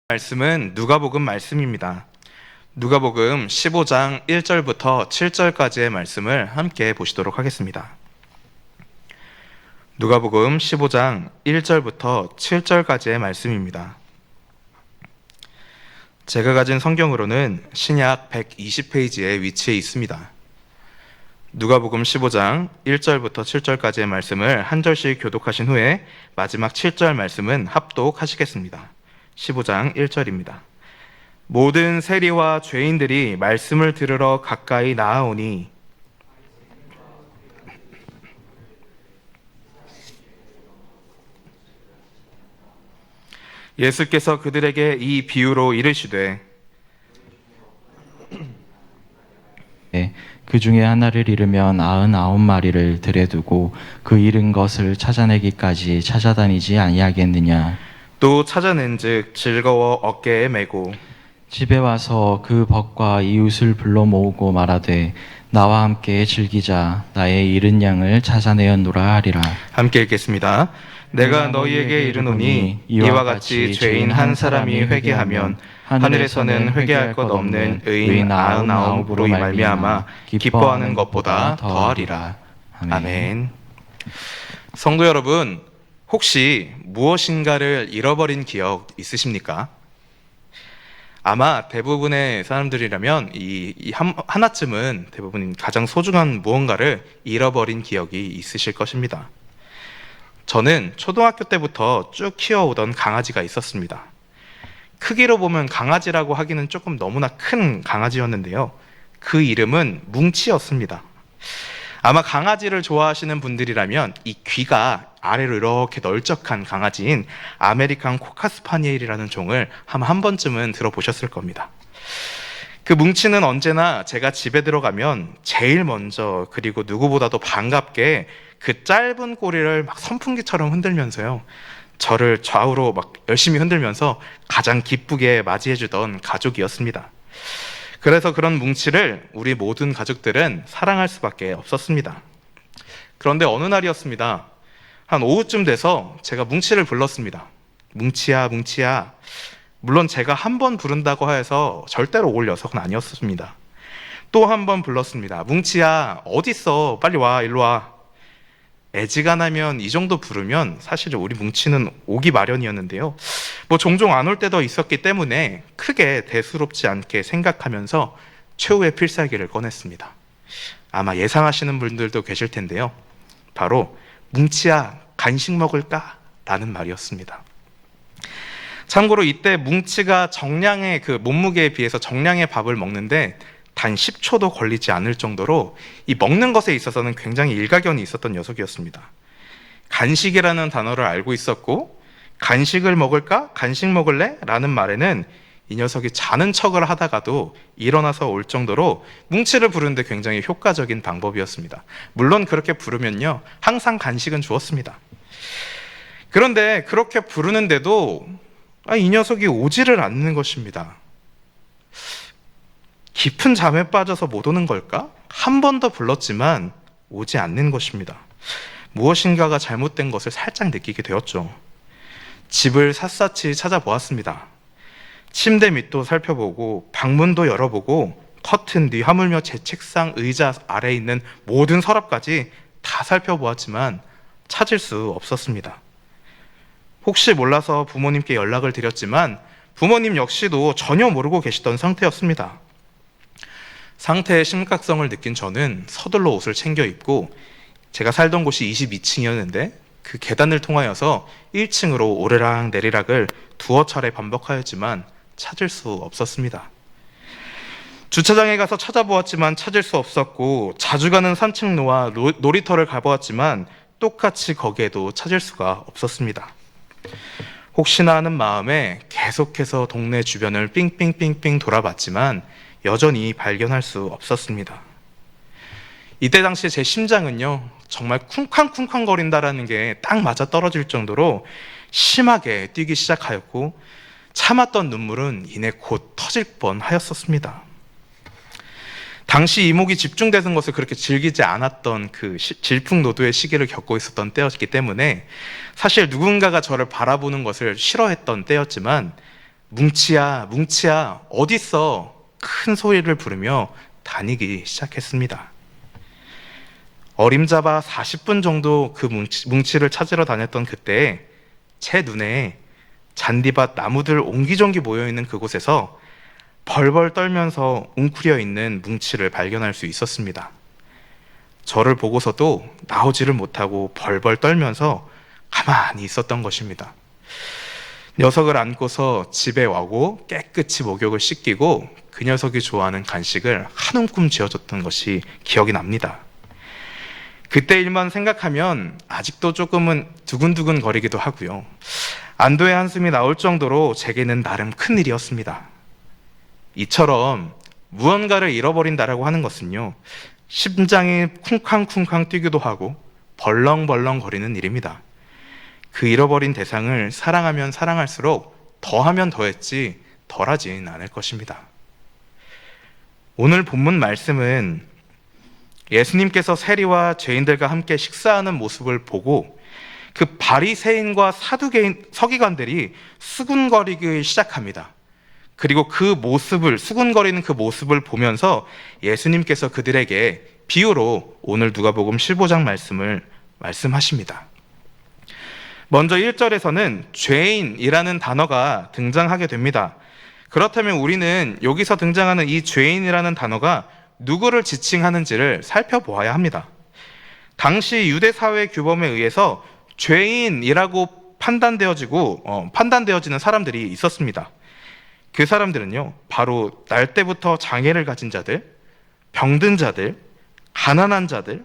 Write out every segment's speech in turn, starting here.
말씀은 누가복음 말씀입니다. 누가복음 15장 1절부터 7절까지의 말씀을 함께 보시도록 하겠습니다. 누가복음 15장 1절부터 7절까지의 말씀입니다. 제가 가진 성경으로는 신약 120페이지에 위치해 있습니다. 누가복음 15장 1절부터 7절까지의 말씀을 한 절씩 교독하신 후에 마지막 7절 말씀은 합독하시겠습니다. 15장 1절입니다. 모든 세리와 죄인들이 말씀을 들으러 가까이 나아오니 예수께서 그들에게 이 비유로 이르시되 그 중에 하나를 잃으면 99마리를 들에 두고 그 잃은 것을 찾아내기까지 찾아다니지 아니하겠느냐. 또 찾아낸즉 즐거워 어깨에 메고 집에 와서 그 벗과 이웃을 불러 모으고 말하되 나와 함께 즐기자. 나의 잃은 양을 찾아내었노라 하리라. 함께 읽겠습니다. 내가 너희에게 이르노니 이와 같이 죄인 한 사람이 회개하면 하늘에서는 회개할 것 없는 의인 99으로 말미암아 기뻐하는 것보다 더하리라. 아멘. 성도 여러분, 혹시 무엇인가를 잃어버린 기억 있으십니까? 아마 대부분의 사람들이라면 하나쯤은 대부분 가장 소중한 무언가를 잃어버린 기억이 있으실 것입니다. 저는 초등학교 때부터 쭉 키워오던 강아지가 있었습니다. 크기로 보면 강아지라고 하기는 조금 너무나 큰 강아지였는데요. 그 이름은 뭉치였습니다. 아마 강아지를 좋아하시는 분들이라면 이 귀가 아래로 이렇게 널쩍한 강아지인 아메리칸 코카스파니엘이라는 종을 한 번쯤은 들어보셨을 겁니다. 그 뭉치는 언제나 제가 집에 들어가면 제일 먼저 그리고 누구보다도 반갑게 그 짧은 꼬리를 막 선풍기처럼 흔들면서요, 저를 좌우로 막 열심히 흔들면서 가장 기쁘게 맞이해주던 가족이었습니다. 그래서 그런 뭉치를 우리 모든 가족들은 사랑할 수밖에 없었습니다. 그런데 어느 날이었습니다. 한 오후쯤 돼서 제가 뭉치를 불렀습니다. 뭉치야, 뭉치야. 물론 제가 한 번 부른다고 해서 절대로 올 녀석은 아니었습니다. 또 한 번 불렀습니다. 뭉치야, 어딨어? 빨리 와, 일로 와. 애지간하면 이 정도 부르면 사실 우리 뭉치는 오기 마련이었는데요. 종종 안 올 때도 있었기 때문에 크게 대수롭지 않게 생각하면서 최후의 필살기를 꺼냈습니다. 아마 예상하시는 분들도 계실 텐데요. 바로 뭉치야, 간식 먹을까? 라는 말이었습니다. 참고로 이때 뭉치가 정량의 그 몸무게에 비해서 정량의 밥을 먹는데 단 10초도 걸리지 않을 정도로 이 먹는 것에 있어서는 굉장히 일가견이 있었던 녀석이었습니다. 간식이라는 단어를 알고 있었고, 간식을 먹을까? 간식 먹을래? 라는 말에는 이 녀석이 자는 척을 하다가도 일어나서 올 정도로 뭉치를 부르는데 굉장히 효과적인 방법이었습니다. 물론 그렇게 부르면요, 항상 간식은 주었습니다. 그런데 그렇게 부르는데도 이 녀석이 오지를 않는 것입니다. 깊은 잠에 빠져서 못 오는 걸까? 한 번 더 불렀지만 오지 않는 것입니다. 무엇인가가 잘못된 것을 살짝 느끼게 되었죠. 집을 샅샅이 찾아보았습니다. 침대 밑도 살펴보고 방문도 열어보고 커튼 뒤 하물며 제 책상 의자 아래에 있는 모든 서랍까지 다 살펴보았지만 찾을 수 없었습니다. 혹시 몰라서 부모님께 연락을 드렸지만 부모님 역시도 전혀 모르고 계시던 상태였습니다. 상태의 심각성을 느낀 저는 서둘러 옷을 챙겨 입고, 제가 살던 곳이 22층이었는데 그 계단을 통하여서 1층으로 오르락 내리락을 두어 차례 반복하였지만 찾을 수 없었습니다. 주차장에 가서 찾아보았지만 찾을 수 없었고, 자주 가는 산책로와 놀이터를 가보았지만 똑같이 거기에도 찾을 수가 없었습니다. 혹시나 하는 마음에 계속해서 동네 주변을 삥삥삥삥 돌아봤지만 여전히 발견할 수 없었습니다. 이때 당시 제 심장은요, 정말 쿵쾅쿵쾅 거린다라는 게 딱 맞아 떨어질 정도로 심하게 뛰기 시작하였고, 참았던 눈물은 이내 곧 터질 뻔하였었습니다. 당시 이목이 집중되는 것을 그렇게 즐기지 않았던 그 질풍노도의 시기를 겪고 있었던 때였기 때문에 사실 누군가가 저를 바라보는 것을 싫어했던 때였지만 뭉치야, 뭉치야, 어딨어? 큰 소리를 부르며 다니기 시작했습니다. 어림잡아 40분 정도 그 뭉치를 찾으러 다녔던 그때 제 눈에 잔디밭 나무들 옹기종기 모여있는 그곳에서 벌벌 떨면서 웅크려 있는 뭉치를 발견할 수 있었습니다. 저를 보고서도 나오지를 못하고 벌벌 떨면서 가만히 있었던 것입니다. 녀석을 안고서 집에 와고 깨끗이 목욕을 씻기고 그 녀석이 좋아하는 간식을 한 움큼 쥐어줬던 것이 기억이 납니다. 그때 일만 생각하면 아직도 조금은 두근두근 거리기도 하고요. 안도의 한숨이 나올 정도로 제게는 나름 큰 일이었습니다. 이처럼 무언가를 잃어버린다라고 하는 것은요, 심장이 쿵쾅쿵쾅 뛰기도 하고 벌렁벌렁 거리는 일입니다. 그 잃어버린 대상을 사랑하면 사랑할수록 더하면 더했지 덜하진 않을 것입니다. 오늘 본문 말씀은 예수님께서 세리와 죄인들과 함께 식사하는 모습을 보고 그 바리새인과 사두개인 서기관들이 수군거리기 시작합니다. 그리고 그 모습을, 수군거리는 그 모습을 보면서 예수님께서 그들에게 비유로 오늘 누가복음 15장 말씀을 말씀하십니다. 먼저 1절에서는 죄인이라는 단어가 등장하게 됩니다. 그렇다면 우리는 여기서 등장하는 이 죄인이라는 단어가 누구를 지칭하는지를 살펴보아야 합니다. 당시 유대 사회 규범에 의해서 죄인이라고 판단되어지는 사람들이 있었습니다. 그 사람들은요, 바로 날 때부터 장애를 가진 자들, 병든 자들, 가난한 자들,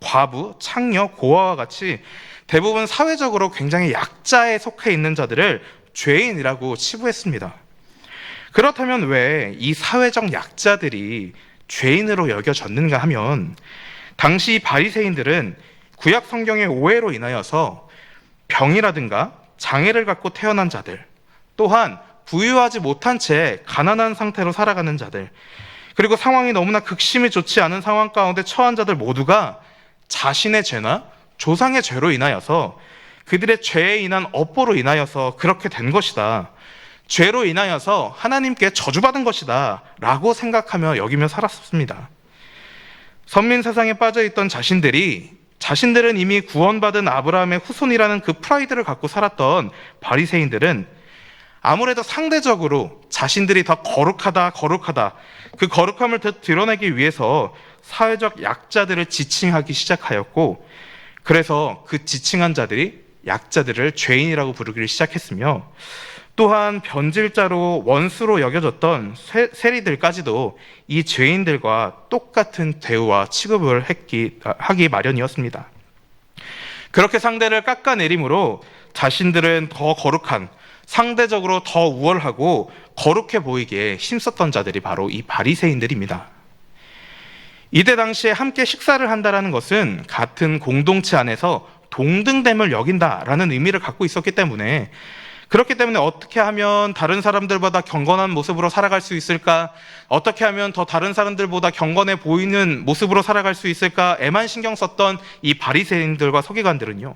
과부, 창녀, 고아와 같이 대부분 사회적으로 굉장히 약자에 속해 있는 자들을 죄인이라고 치부했습니다. 그렇다면 왜 이 사회적 약자들이 죄인으로 여겨졌는가 하면, 당시 바리새인들은 구약 성경의 오해로 인하여서 병이라든가 장애를 갖고 태어난 자들, 또한 부유하지 못한 채 가난한 상태로 살아가는 자들, 그리고 상황이 너무나 극심히 좋지 않은 상황 가운데 처한 자들 모두가 자신의 죄나 조상의 죄로 인하여서, 그들의 죄에 인한 업보로 인하여서 그렇게 된 것이다, 죄로 인하여서 하나님께 저주받은 것이다 라고 생각하며 여기며 살았습니다. 선민 세상에 빠져있던 자신들은 이미 구원받은 아브라함의 후손이라는 그 프라이드를 갖고 살았던 바리새인들은 아무래도 상대적으로 자신들이 더 거룩하다 그 거룩함을 더 드러내기 위해서 사회적 약자들을 지칭하기 시작하였고, 그래서 그 지칭한 자들이 약자들을 죄인이라고 부르기를 시작했으며, 또한 변질자로 원수로 여겨졌던 세리들까지도 이 죄인들과 똑같은 대우와 취급을 하기 마련이었습니다. 그렇게 상대를 깎아내림으로 자신들은 더 거룩한, 상대적으로 더 우월하고 거룩해 보이기에 힘썼던 자들이 바로 이 바리새인들입니다. 이때 당시에 함께 식사를 한다는 것은 같은 공동체 안에서 동등됨을 여긴다라는 의미를 갖고 있었기 때문에, 그렇기 때문에 어떻게 하면 다른 사람들보다 경건한 모습으로 살아갈 수 있을까? 어떻게 하면 더 다른 사람들보다 경건해 보이는 모습으로 살아갈 수 있을까?에만 신경 썼던 이 바리새인들과 서기관들은요,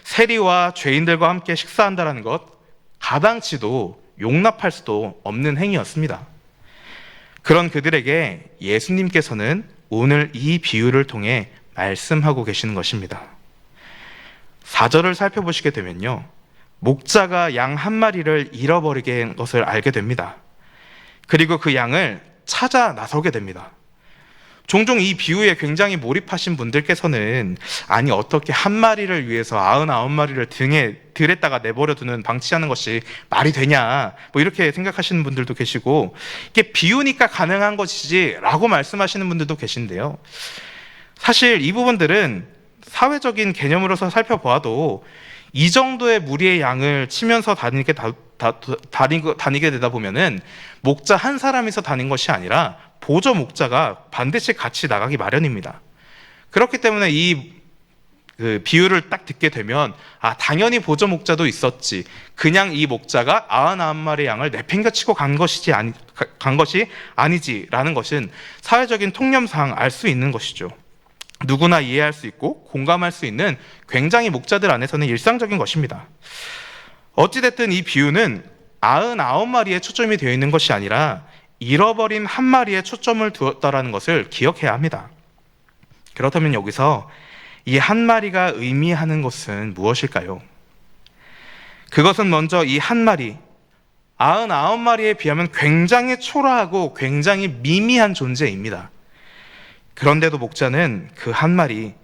세리와 죄인들과 함께 식사한다는 것, 가당치도 용납할 수도 없는 행위였습니다. 그런 그들에게 예수님께서는 오늘 이 비유를 통해 말씀하고 계시는 것입니다. 4절을 살펴보시게 되면요, 목자가 양 한 마리를 잃어버리게 된 것을 알게 됩니다. 그리고 그 양을 찾아 나서게 됩니다. 종종 이 비유에 굉장히 몰입하신 분들께서는, 아니 어떻게 한 마리를 위해서 99마리를 들에다가 내버려두는, 방치하는 것이 말이 되냐, 뭐 이렇게 생각하시는 분들도 계시고, 이게 비유니까 가능한 것이지 라고 말씀하시는 분들도 계신데요, 사실 이 부분들은 사회적인 개념으로서 살펴보아도 이 정도의 무리의 양을 치면서 다니게 되다 보면은 목자 한 사람이서 다닌 것이 아니라 보조 목자가 반드시 같이 나가기 마련입니다. 그렇기 때문에 이 비유를 딱 듣게 되면, 당연히 보조 목자도 있었지, 그냥 이 목자가 99마리 양을 내팽겨치고 간 것이 아니지라는 것은 사회적인 통념상 알 수 있는 것이죠. 누구나 이해할 수 있고 공감할 수 있는 굉장히 목자들 안에서는 일상적인 것입니다. 어찌됐든 이 비유는 99마리에 초점이 되어 있는 것이 아니라 잃어버린 한 마리에 초점을 두었다라는 것을 기억해야 합니다. 그렇다면 여기서 이 한 마리가 의미하는 것은 무엇일까요? 그것은 먼저 이 한 마리, 99마리에 비하면 굉장히 초라하고 굉장히 미미한 존재입니다. 그런데도 목자는 그 한 마리,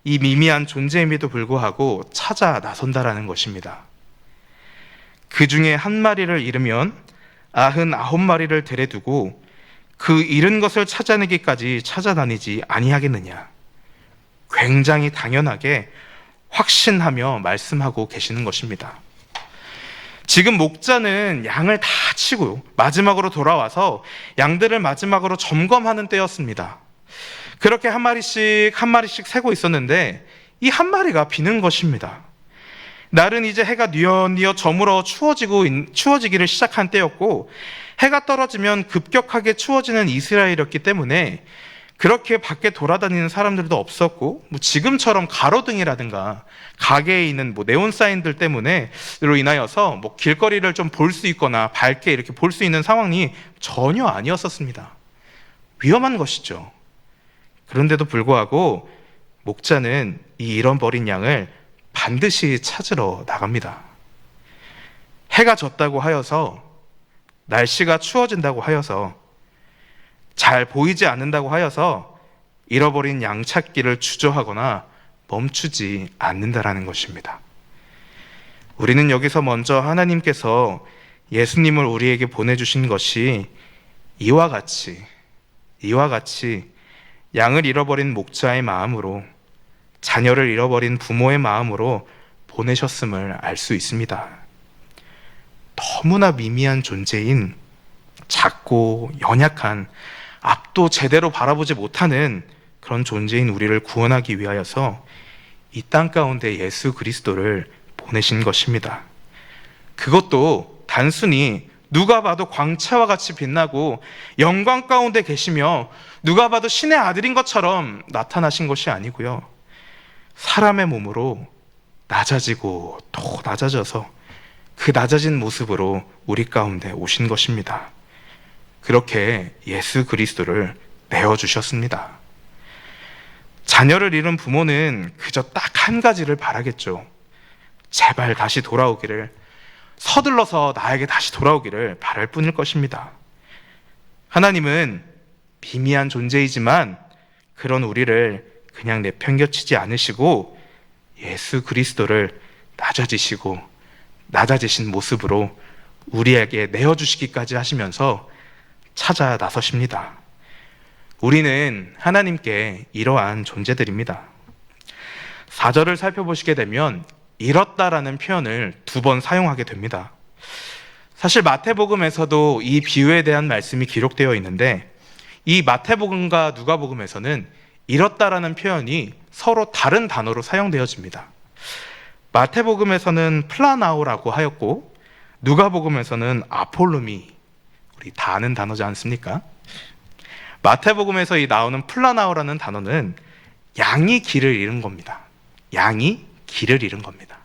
이 미미한 존재임에도 불구하고 찾아 나선다라는 것입니다. 그 중에 한 마리를 잃으면 99마리를 데려두고 그 잃은 것을 찾아내기까지 찾아다니지 아니하겠느냐. 굉장히 당연하게 확신하며 말씀하고 계시는 것입니다. 지금 목자는 양을 다 치고 마지막으로 돌아와서 양들을 마지막으로 점검하는 때였습니다. 그렇게 한 마리씩 세고 있었는데 이 한 마리가 비는 것입니다. 날은 이제 해가 뉘엿뉘엿 저물어 추워지기를 시작한 때였고, 해가 떨어지면 급격하게 추워지는 이스라엘이었기 때문에 그렇게 밖에 돌아다니는 사람들도 없었고, 지금처럼 가로등이라든가 가게에 있는 네온 사인들 때문에로 인하여서 길거리를 좀 볼 수 있거나 밝게 이렇게 볼 수 있는 상황이 전혀 아니었었습니다. 위험한 것이죠. 그런데도 불구하고 목자는 이 잃어버린 양을 반드시 찾으러 나갑니다. 해가 졌다고 하여서, 날씨가 추워진다고 하여서, 잘 보이지 않는다고 하여서 잃어버린 양 찾기를 주저하거나 멈추지 않는다라는 것입니다. 우리는 여기서 먼저 하나님께서 예수님을 우리에게 보내주신 것이 이와 같이 양을 잃어버린 목자의 마음으로, 자녀를 잃어버린 부모의 마음으로 보내셨음을 알 수 있습니다. 너무나 미미한 존재인, 작고 연약한, 앞도 제대로 바라보지 못하는 그런 존재인 우리를 구원하기 위하여서 이 땅 가운데 예수 그리스도를 보내신 것입니다. 그것도 단순히 누가 봐도 광채와 같이 빛나고 영광 가운데 계시며 누가 봐도 신의 아들인 것처럼 나타나신 것이 아니고요, 사람의 몸으로 낮아지고 또 낮아져서 그 낮아진 모습으로 우리 가운데 오신 것입니다. 그렇게 예수 그리스도를 내어주셨습니다. 자녀를 잃은 부모는 그저 딱 한 가지를 바라겠죠. 제발 다시 돌아오기를, 서둘러서 나에게 다시 돌아오기를 바랄 뿐일 것입니다. 하나님은 미미한 존재이지만 그런 우리를 그냥 내팽겨치지 않으시고 예수 그리스도를 낮아지신 모습으로 우리에게 내어주시기까지 하시면서 찾아 나서십니다. 우리는 하나님께 이러한 존재들입니다. 4절을 살펴보시게 되면 잃었다라는 표현을 2번 사용하게 됩니다. 사실 마태복음에서도 이 비유에 대한 말씀이 기록되어 있는데, 이 마태복음과 누가복음에서는 잃었다라는 표현이 서로 다른 단어로 사용되어집니다. 마태복음에서는 플라나오라고 하였고, 누가복음에서는 아폴루미, 우리 다 아는 단어지 않습니까? 마태복음에서 이 나오는 플라나오라는 단어는 양이 길을 잃은 겁니다. 양이 길을 잃은 겁니다.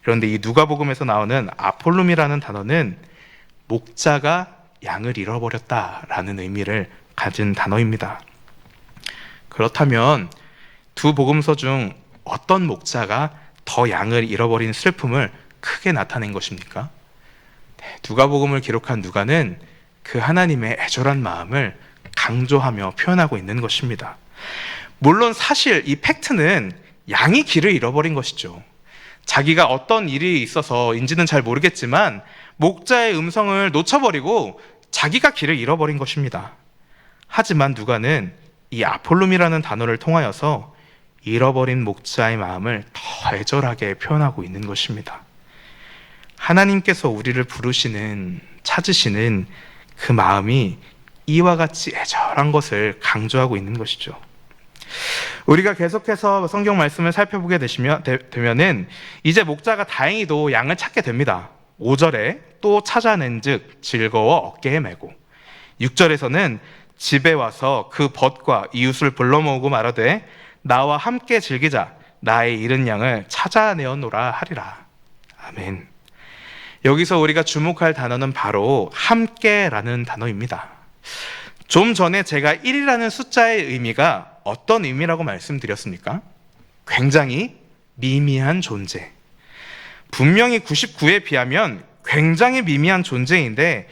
그런데 이 누가복음에서 나오는 아폴룸이라는 단어는 목자가 양을 잃어버렸다라는 의미를 가진 단어입니다. 그렇다면 두 복음서 중 어떤 목자가 더 양을 잃어버린 슬픔을 크게 나타낸 것입니까? 누가복음을 기록한 누가는 그 하나님의 애절한 마음을 강조하며 표현하고 있는 것입니다. 물론 사실 이 팩트는 양이 길을 잃어버린 것이죠. 자기가 어떤 일이 있어서인지는 잘 모르겠지만 목자의 음성을 놓쳐버리고 자기가 길을 잃어버린 것입니다. 하지만 누가는 이 아폴룸이라는 단어를 통하여서 잃어버린 목자의 마음을 더 애절하게 표현하고 있는 것입니다. 하나님께서 우리를 찾으시는 그 마음이 이와 같이 애절한 것을 강조하고 있는 것이죠. 우리가 계속해서 성경 말씀을 살펴보게 되면은 이제 목자가 다행히도 양을 찾게 됩니다. 5절에 또 찾아낸즉 즐거워 어깨에 메고, 6절에서는 집에 와서 그 벗과 이웃을 불러 모으고 말하되 나와 함께 즐기자, 나의 잃은 양을 찾아내었노라 하리라. 아멘. 여기서 우리가 주목할 단어는 바로 함께라는 단어입니다. 좀 전에 제가 1이라는 숫자의 의미가 어떤 의미라고 말씀드렸습니까? 굉장히 미미한 존재. 분명히 99에 비하면 굉장히 미미한 존재인데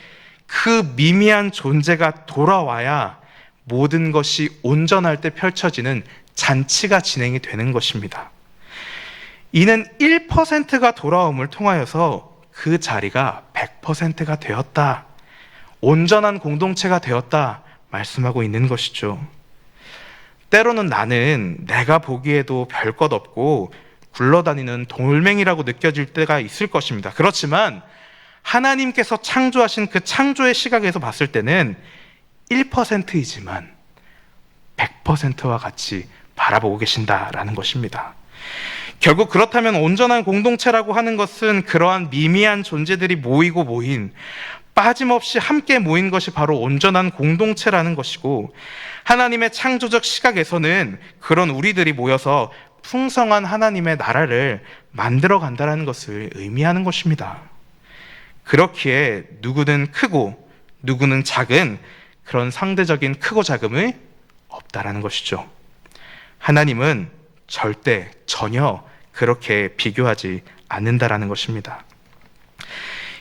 그 미미한 존재가 돌아와야 모든 것이 온전할 때 펼쳐지는 잔치가 진행이 되는 것입니다. 이는 1%가 돌아옴을 통하여서 그 자리가 100%가 되었다. 온전한 공동체가 되었다. 말씀하고 있는 것이죠. 때로는 나는 내가 보기에도 별 것 없고 굴러다니는 돌멩이라고 느껴질 때가 있을 것입니다. 그렇지만 하나님께서 창조하신 그 창조의 시각에서 봤을 때는 1%이지만 100%와 같이 바라보고 계신다라는 것입니다. 결국 그렇다면 온전한 공동체라고 하는 것은 그러한 미미한 존재들이 모이고 모인, 빠짐없이 함께 모인 것이 바로 온전한 공동체라는 것이고, 하나님의 창조적 시각에서는 그런 우리들이 모여서 풍성한 하나님의 나라를 만들어 간다는 것을 의미하는 것입니다. 그렇기에 누구는 크고 누구는 작은 그런 상대적인 크고 작음이 없다라는 것이죠. 하나님은 절대 전혀 그렇게 비교하지 않는다라는 것입니다.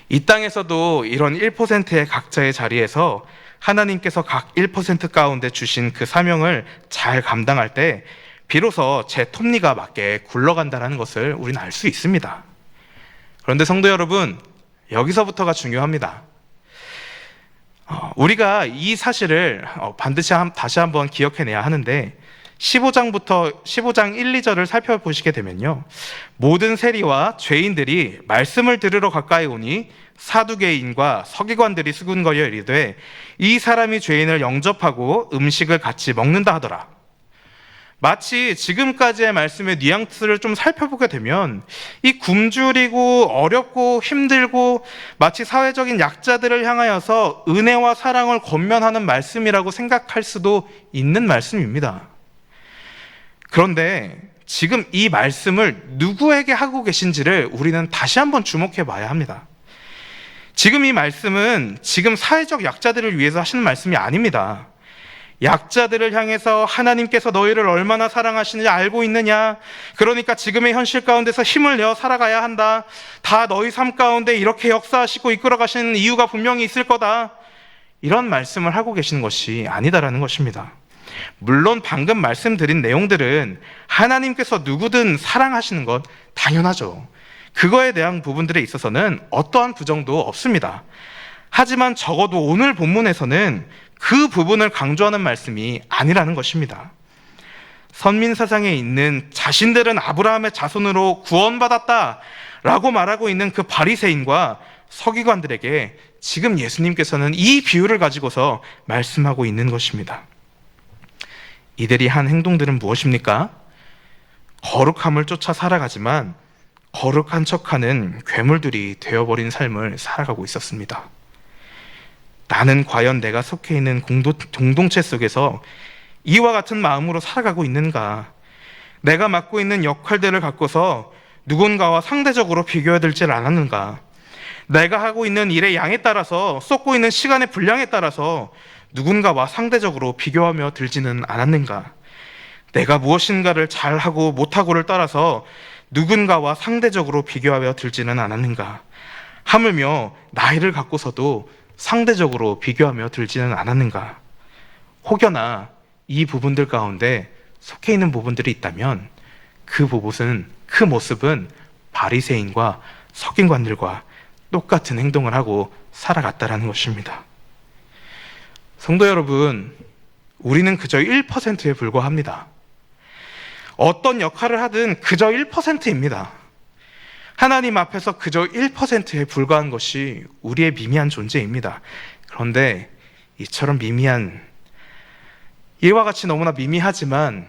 이 땅에서도 이런 1%의 각자의 자리에서 하나님께서 각 1% 가운데 주신 그 사명을 잘 감당할 때 비로소 제 톱니가 맞게 굴러간다는 것을 우리는 알 수 있습니다. 그런데 성도 여러분, 여기서부터가 중요합니다. 우리가 이 사실을 반드시 다시 한번 기억해내야 하는데 15장 1, 2절을 살펴보시게 되면요, 모든 세리와 죄인들이 말씀을 들으러 가까이 오니 사두개인과 서기관들이 수군거려 이르되 이 사람이 죄인을 영접하고 음식을 같이 먹는다 하더라. 마치 지금까지의 말씀의 뉘앙스를 좀 살펴보게 되면 이 굶주리고 어렵고 힘들고 마치 사회적인 약자들을 향하여서 은혜와 사랑을 권면하는 말씀이라고 생각할 수도 있는 말씀입니다. 그런데 지금 이 말씀을 누구에게 하고 계신지를 우리는 다시 한번 주목해 봐야 합니다. 지금 이 말씀은 지금 사회적 약자들을 위해서 하시는 말씀이 아닙니다. 약자들을 향해서 하나님께서 너희를 얼마나 사랑하시는지 알고 있느냐? 그러니까 지금의 현실 가운데서 힘을 내어 살아가야 한다. 다 너희 삶 가운데 이렇게 역사하시고 이끌어 가시는 이유가 분명히 있을 거다. 이런 말씀을 하고 계시는 것이 아니다라는 것입니다. 물론 방금 말씀드린 내용들은 하나님께서 누구든 사랑하시는 것 당연하죠. 그거에 대한 부분들에 있어서는 어떠한 부정도 없습니다. 하지만 적어도 오늘 본문에서는 그 부분을 강조하는 말씀이 아니라는 것입니다. 선민사상에 있는 자신들은 아브라함의 자손으로 구원받았다 라고 말하고 있는 그 바리새인과 서기관들에게 지금 예수님께서는 이 비유를 가지고서 말씀하고 있는 것입니다. 이들이 한 행동들은 무엇입니까? 거룩함을 쫓아 살아가지만 거룩한 척하는 괴물들이 되어버린 삶을 살아가고 있었습니다. 나는 과연 내가 속해 있는 공동체 속에서 이와 같은 마음으로 살아가고 있는가? 내가 맡고 있는 역할들을 갖고서 누군가와 상대적으로 비교해야 될지 않았는가? 내가 하고 있는 일의 양에 따라서 쏟고 있는 시간의 분량에 따라서 누군가와 상대적으로 비교하며 들지는 않았는가? 내가 무엇인가를 잘하고 못하고를 따라서 누군가와 상대적으로 비교하며 들지는 않았는가? 하물며 나이를 갖고서도 상대적으로 비교하며 들지는 않았는가? 혹여나 이 부분들 가운데 속해 있는 부분들이 있다면 그 모습은 바리새인과 서기관들과 똑같은 행동을 하고 살아갔다라는 것입니다. 성도 여러분, 우리는 그저 1%에 불과합니다. 어떤 역할을 하든 그저 1%입니다. 하나님 앞에서 그저 1%에 불과한 것이 우리의 미미한 존재입니다. 그런데 이처럼 미미한, 이와 같이 너무나 미미하지만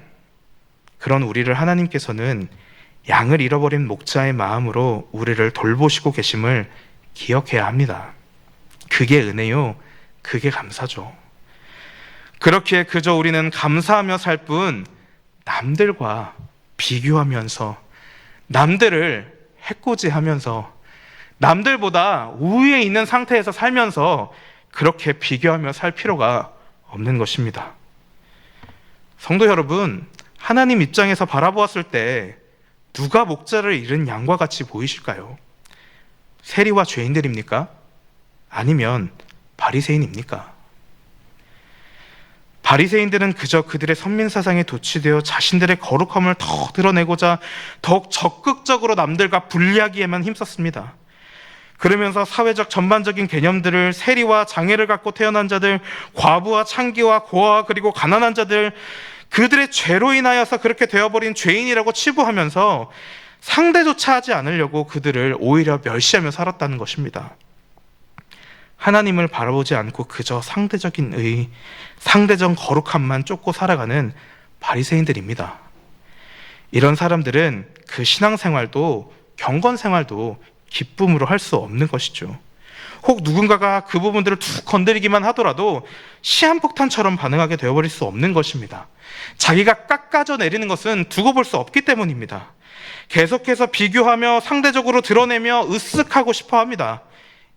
그런 우리를 하나님께서는 양을 잃어버린 목자의 마음으로 우리를 돌보시고 계심을 기억해야 합니다. 그게 은혜요, 그게 감사죠. 그렇기에 그저 우리는 감사하며 살 뿐 남들과 비교하면서 남들을 해코지하면서 남들보다 우위에 있는 상태에서 살면서 그렇게 비교하며 살 필요가 없는 것입니다. 성도 여러분, 하나님 입장에서 바라보았을 때 누가 목자를 잃은 양과 같이 보이실까요? 세리와 죄인들입니까? 아니면 바리새인입니까? 바리새인들은 그저 그들의 선민사상에 도취되어 자신들의 거룩함을 더 드러내고자 더욱 적극적으로 남들과 분리하기에만 힘썼습니다. 그러면서 사회적 전반적인 개념들을 세리와 장애를 갖고 태어난 자들, 과부와 창기와 고아와 그리고 가난한 자들, 그들의 죄로 인하여서 그렇게 되어버린 죄인이라고 치부하면서 상대조차 하지 않으려고 그들을 오히려 멸시하며 살았다는 것입니다. 하나님을 바라보지 않고 그저 상대적인 의, 상대적 거룩함만 쫓고 살아가는 바리새인들입니다. 이런 사람들은 그 신앙생활도 경건생활도 기쁨으로 할 수 없는 것이죠. 혹 누군가가 그 부분들을 툭 건드리기만 하더라도 시한폭탄처럼 반응하게 되어버릴 수 없는 것입니다. 자기가 깎아져 내리는 것은 두고 볼 수 없기 때문입니다. 계속해서 비교하며 상대적으로 드러내며 으쓱하고 싶어 합니다.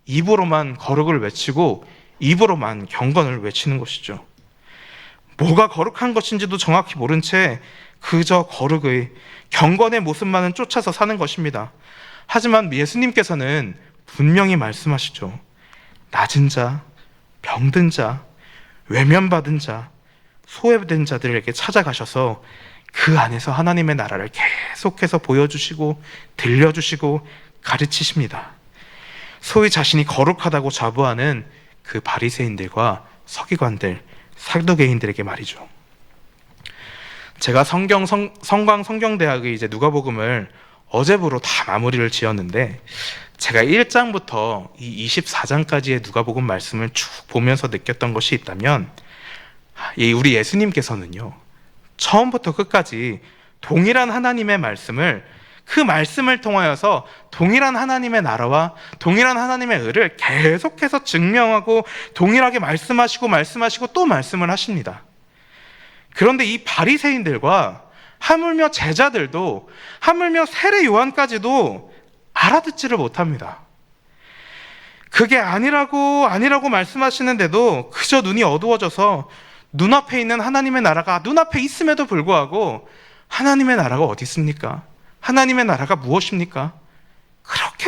입으로만 거룩을 외치고 입으로만 경건을 외치는 것이죠. 뭐가 거룩한 것인지도 정확히 모른 채 그저 거룩의 경건의 모습만은 쫓아서 사는 것입니다. 하지만 예수님께서는 분명히 말씀하시죠. 낮은 자, 병든 자, 외면받은 자, 소외된 자들에게 찾아가셔서 그 안에서 하나님의 나라를 계속해서 보여주시고 들려주시고 가르치십니다. 소위 자신이 거룩하다고 자부하는 그 바리새인들과 서기관들, 사두개인들에게 말이죠. 제가 성광성경대학의 이제 누가복음을 어제부로 다 마무리를 지었는데 제가 1장부터 이 24장까지의 누가복음 말씀을 쭉 보면서 느꼈던 것이 있다면 우리 예수님께서는요, 처음부터 끝까지 동일한 하나님의 말씀을, 그 말씀을 통하여서 동일한 하나님의 나라와 동일한 하나님의 의를 계속해서 증명하고 동일하게 말씀하시고 또 말씀을 하십니다. 그런데 이 바리새인들과 하물며 제자들도, 하물며 세례 요한까지도 알아듣지를 못합니다. 그게 아니라고 말씀하시는데도 그저 눈이 어두워져서 눈앞에 있는 하나님의 나라가 눈앞에 있음에도 불구하고 하나님의 나라가 어디 있습니까? 하나님의 나라가 무엇입니까?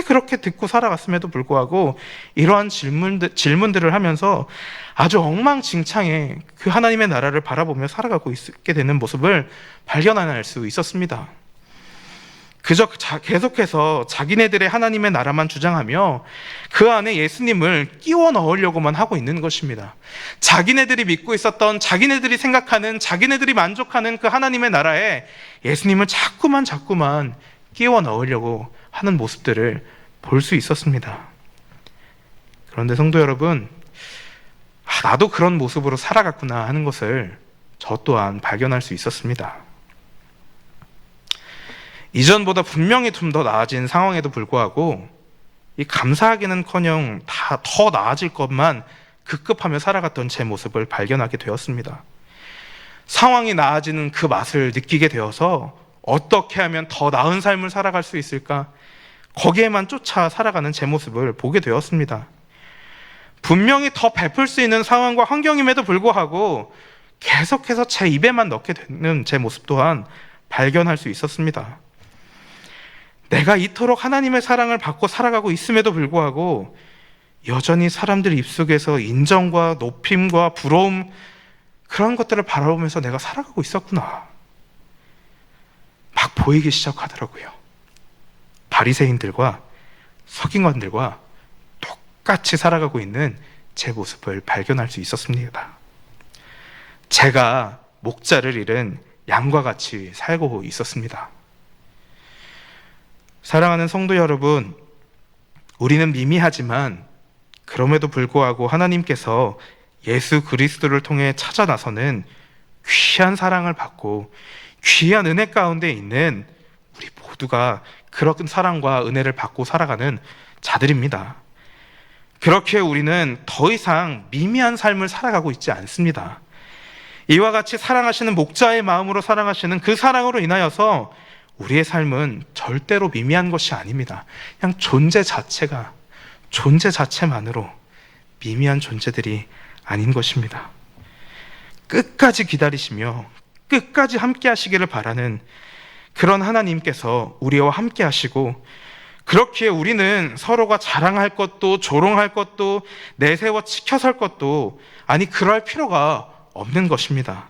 그렇게 듣고 살아갔음에도 불구하고 이러한 질문들을 하면서 아주 엉망진창에 그 하나님의 나라를 바라보며 살아가고 있게 되는 모습을 발견할 수 있었습니다. 그저 계속해서 자기네들의 하나님의 나라만 주장하며 그 안에 예수님을 끼워 넣으려고만 하고 있는 것입니다. 자기네들이 믿고 있었던, 자기네들이 생각하는, 자기네들이 만족하는 그 하나님의 나라에 예수님을 자꾸만 끼워 넣으려고 하는 모습들을 볼 수 있었습니다. 그런데 성도 여러분, 나도 그런 모습으로 살아갔구나 하는 것을 저 또한 발견할 수 있었습니다. 이전보다 분명히 좀 더 나아진 상황에도 불구하고 이 감사하기는커녕 다 더 나아질 것만 급급하며 살아갔던 제 모습을 발견하게 되었습니다. 상황이 나아지는 그 맛을 느끼게 되어서 어떻게 하면 더 나은 삶을 살아갈 수 있을까? 거기에만 쫓아 살아가는 제 모습을 보게 되었습니다. 분명히 더 베풀 수 있는 상황과 환경임에도 불구하고 계속해서 제 입에만 넣게 되는 제 모습 또한 발견할 수 있었습니다. 내가 이토록 하나님의 사랑을 받고 살아가고 있음에도 불구하고 여전히 사람들 입속에서 인정과 높임과 부러움, 그런 것들을 바라보면서 내가 살아가고 있었구나, 막 보이기 시작하더라고요. 바리새인들과 서기관들과 똑같이 살아가고 있는 제 모습을 발견할 수 있었습니다. 제가 목자를 잃은 양과 같이 살고 있었습니다. 사랑하는 성도 여러분, 우리는 미미하지만 그럼에도 불구하고 하나님께서 예수 그리스도를 통해 찾아 나서는 귀한 사랑을 받고 귀한 은혜 가운데 있는 우리 모두가 그런 사랑과 은혜를 받고 살아가는 자들입니다. 그렇게 우리는 더 이상 미미한 삶을 살아가고 있지 않습니다. 이와 같이 사랑하시는 목자의 마음으로 사랑하시는 그 사랑으로 인하여서 우리의 삶은 절대로 미미한 것이 아닙니다. 그냥 존재 자체만으로 미미한 존재들이 아닌 것입니다. 끝까지 기다리시며 끝까지 함께 하시기를 바라는 그런 하나님께서 우리와 함께 하시고, 그렇기에 우리는 서로가 자랑할 것도 조롱할 것도 내세워 지켜설 것도 그럴 필요가 없는 것입니다.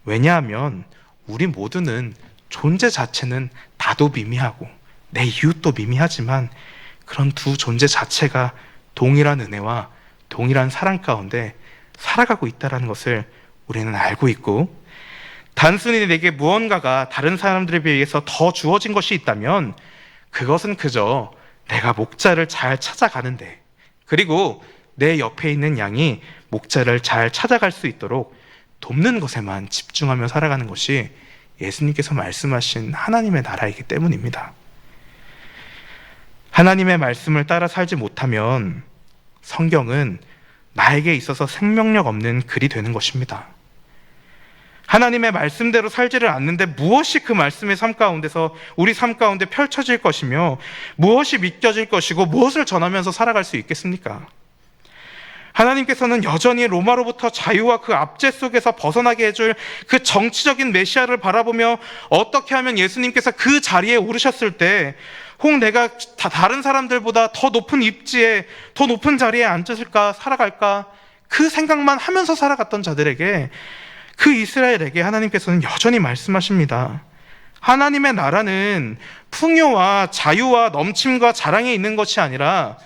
왜냐하면 우리 모두는 존재 자체는 나도 미미하고 내 이웃도 미미하지만 그런 두 존재 자체가 동일한 은혜와 동일한 사랑 가운데 살아가고 있다는 것을 우리는 알고 있고, 단순히 내게 무언가가 다른 사람들에 비해서 더 주어진 것이 있다면 그것은 그저 내가 목자를 잘 찾아가는데, 그리고 내 옆에 있는 양이 목자를 잘 찾아갈 수 있도록 돕는 것에만 집중하며 살아가는 것이 예수님께서 말씀하신 하나님의 나라이기 때문입니다. 하나님의 말씀을 따라 살지 못하면 성경은 나에게 있어서 생명력 없는 글이 되는 것입니다. 하나님의 말씀대로 살지를 않는데 무엇이 그 말씀의 삶 가운데서 우리 삶 가운데 펼쳐질 것이며 무엇이 믿겨질 것이고 무엇을 전하면서 살아갈 수 있겠습니까? 하나님께서는 여전히 로마로부터 자유와 그 압제 속에서 벗어나게 해줄 그 정치적인 메시아를 바라보며 어떻게 하면 예수님께서 그 자리에 오르셨을 때 혹 내가 다른 사람들보다 더 높은 입지에 더 높은 자리에 앉았을까 살아갈까 그 생각만 하면서 살아갔던 자들에게, 그 이스라엘에게 하나님께서는 여전히 말씀하십니다. 하나님의 나라는 풍요와 자유와 넘침과 자랑에 있는 것이 아니라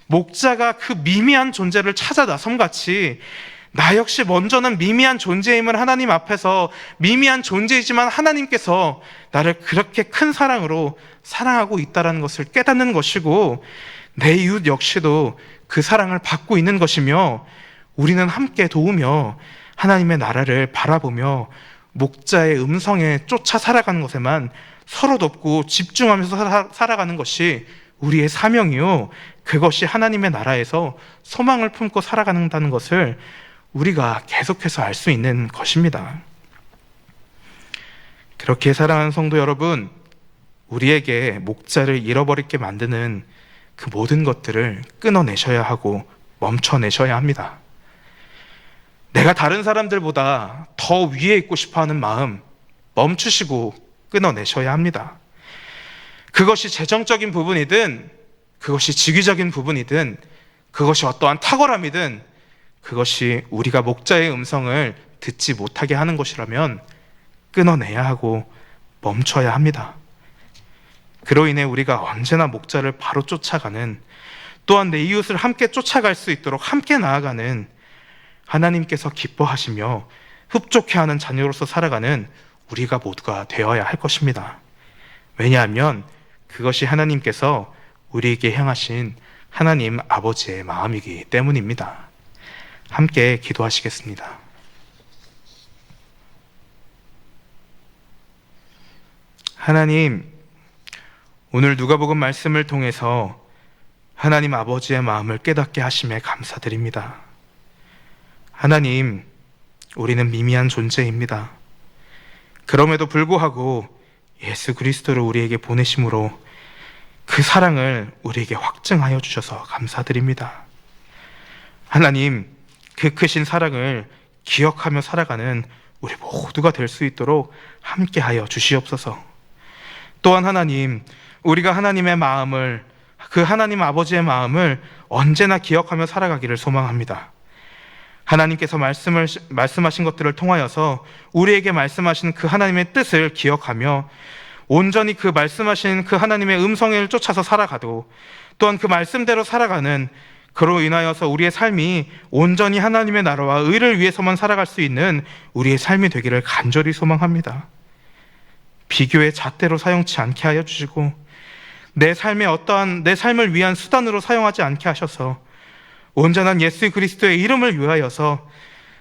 목자가 그 미미한 존재를 찾아 나섬같이 나 역시 먼저는 미미한 존재임을 하나님 앞에서 미미한 존재이지만 하나님께서 나를 그렇게 큰 사랑으로 사랑하고 있다는 것을 깨닫는 것이고, 내 이웃 역시도 그 사랑을 받고 있는 것이며, 우리는 함께 도우며 하나님의 나라를 바라보며 목자의 음성에 쫓아 살아가는 것에만 서로 돕고 집중하면서 살아가는 것이 우리의 사명이요, 그것이 하나님의 나라에서 소망을 품고 살아간다는 것을 우리가 계속해서 알 수 있는 것입니다. 그렇게 사랑하는 성도 여러분, 우리에게 목자를 잃어버리게 만드는 그 모든 것들을 끊어내셔야 하고 멈춰내셔야 합니다. 내가 다른 사람들보다 더 위에 있고 싶어하는 마음 멈추시고 끊어내셔야 합니다. 그것이 재정적인 부분이든 그것이 직위적인 부분이든 그것이 어떠한 탁월함이든 그것이 우리가 목자의 음성을 듣지 못하게 하는 것이라면 끊어내야 하고 멈춰야 합니다. 그로 인해 우리가 언제나 목자를 바로 쫓아가는, 또한 내 이웃을 함께 쫓아갈 수 있도록 함께 나아가는, 하나님께서 기뻐하시며 흡족해하는 자녀로서 살아가는 우리가 모두가 되어야 할 것입니다. 왜냐하면 그것이 하나님께서 우리에게 향하신 하나님 아버지의 마음이기 때문입니다. 함께 기도하시겠습니다. 하나님, 오늘 누가복음 말씀을 통해서 하나님 아버지의 마음을 깨닫게 하심에 감사드립니다. 하나님, 우리는 미미한 존재입니다. 그럼에도 불구하고 예수 그리스도를 우리에게 보내심으로 그 사랑을 우리에게 확증하여 주셔서 감사드립니다. 하나님, 그 크신 사랑을 기억하며 살아가는 우리 모두가 될 수 있도록 함께하여 주시옵소서. 또한 하나님, 우리가 하나님의 마음을, 그 하나님 아버지의 마음을 언제나 기억하며 살아가기를 소망합니다. 하나님께서 말씀하신 것들을 통하여서 우리에게 말씀하신 그 하나님의 뜻을 기억하며 온전히 그 말씀하신 그 하나님의 음성을 쫓아서 살아가도, 또한 그 말씀대로 살아가는, 그로 인하여서 우리의 삶이 온전히 하나님의 나라와 의를 위해서만 살아갈 수 있는 우리의 삶이 되기를 간절히 소망합니다. 비교의 잣대로 사용치 않게 하여 주시고 내 삶을 위한 수단으로 사용하지 않게 하셔서 온전한 예수 그리스도의 이름을 위하여서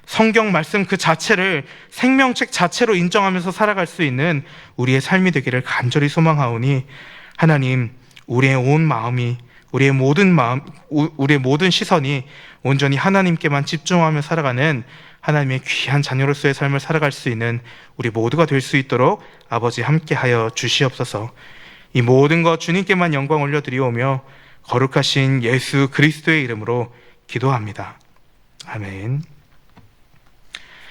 성경 말씀 그 자체를 생명책 자체로 인정하면서 살아갈 수 있는 우리의 삶이 되기를 간절히 소망하오니, 하나님, 우리의 온 마음이, 우리의 모든 마음, 우리의 모든 시선이 온전히 하나님께만 집중하며 살아가는 하나님의 귀한 자녀로서의 삶을 살아갈 수 있는 우리 모두가 될 수 있도록 아버지 함께하여 주시옵소서. 이 모든 것 주님께만 영광 올려드리오며 거룩하신 예수 그리스도의 이름으로 기도합니다. 아멘.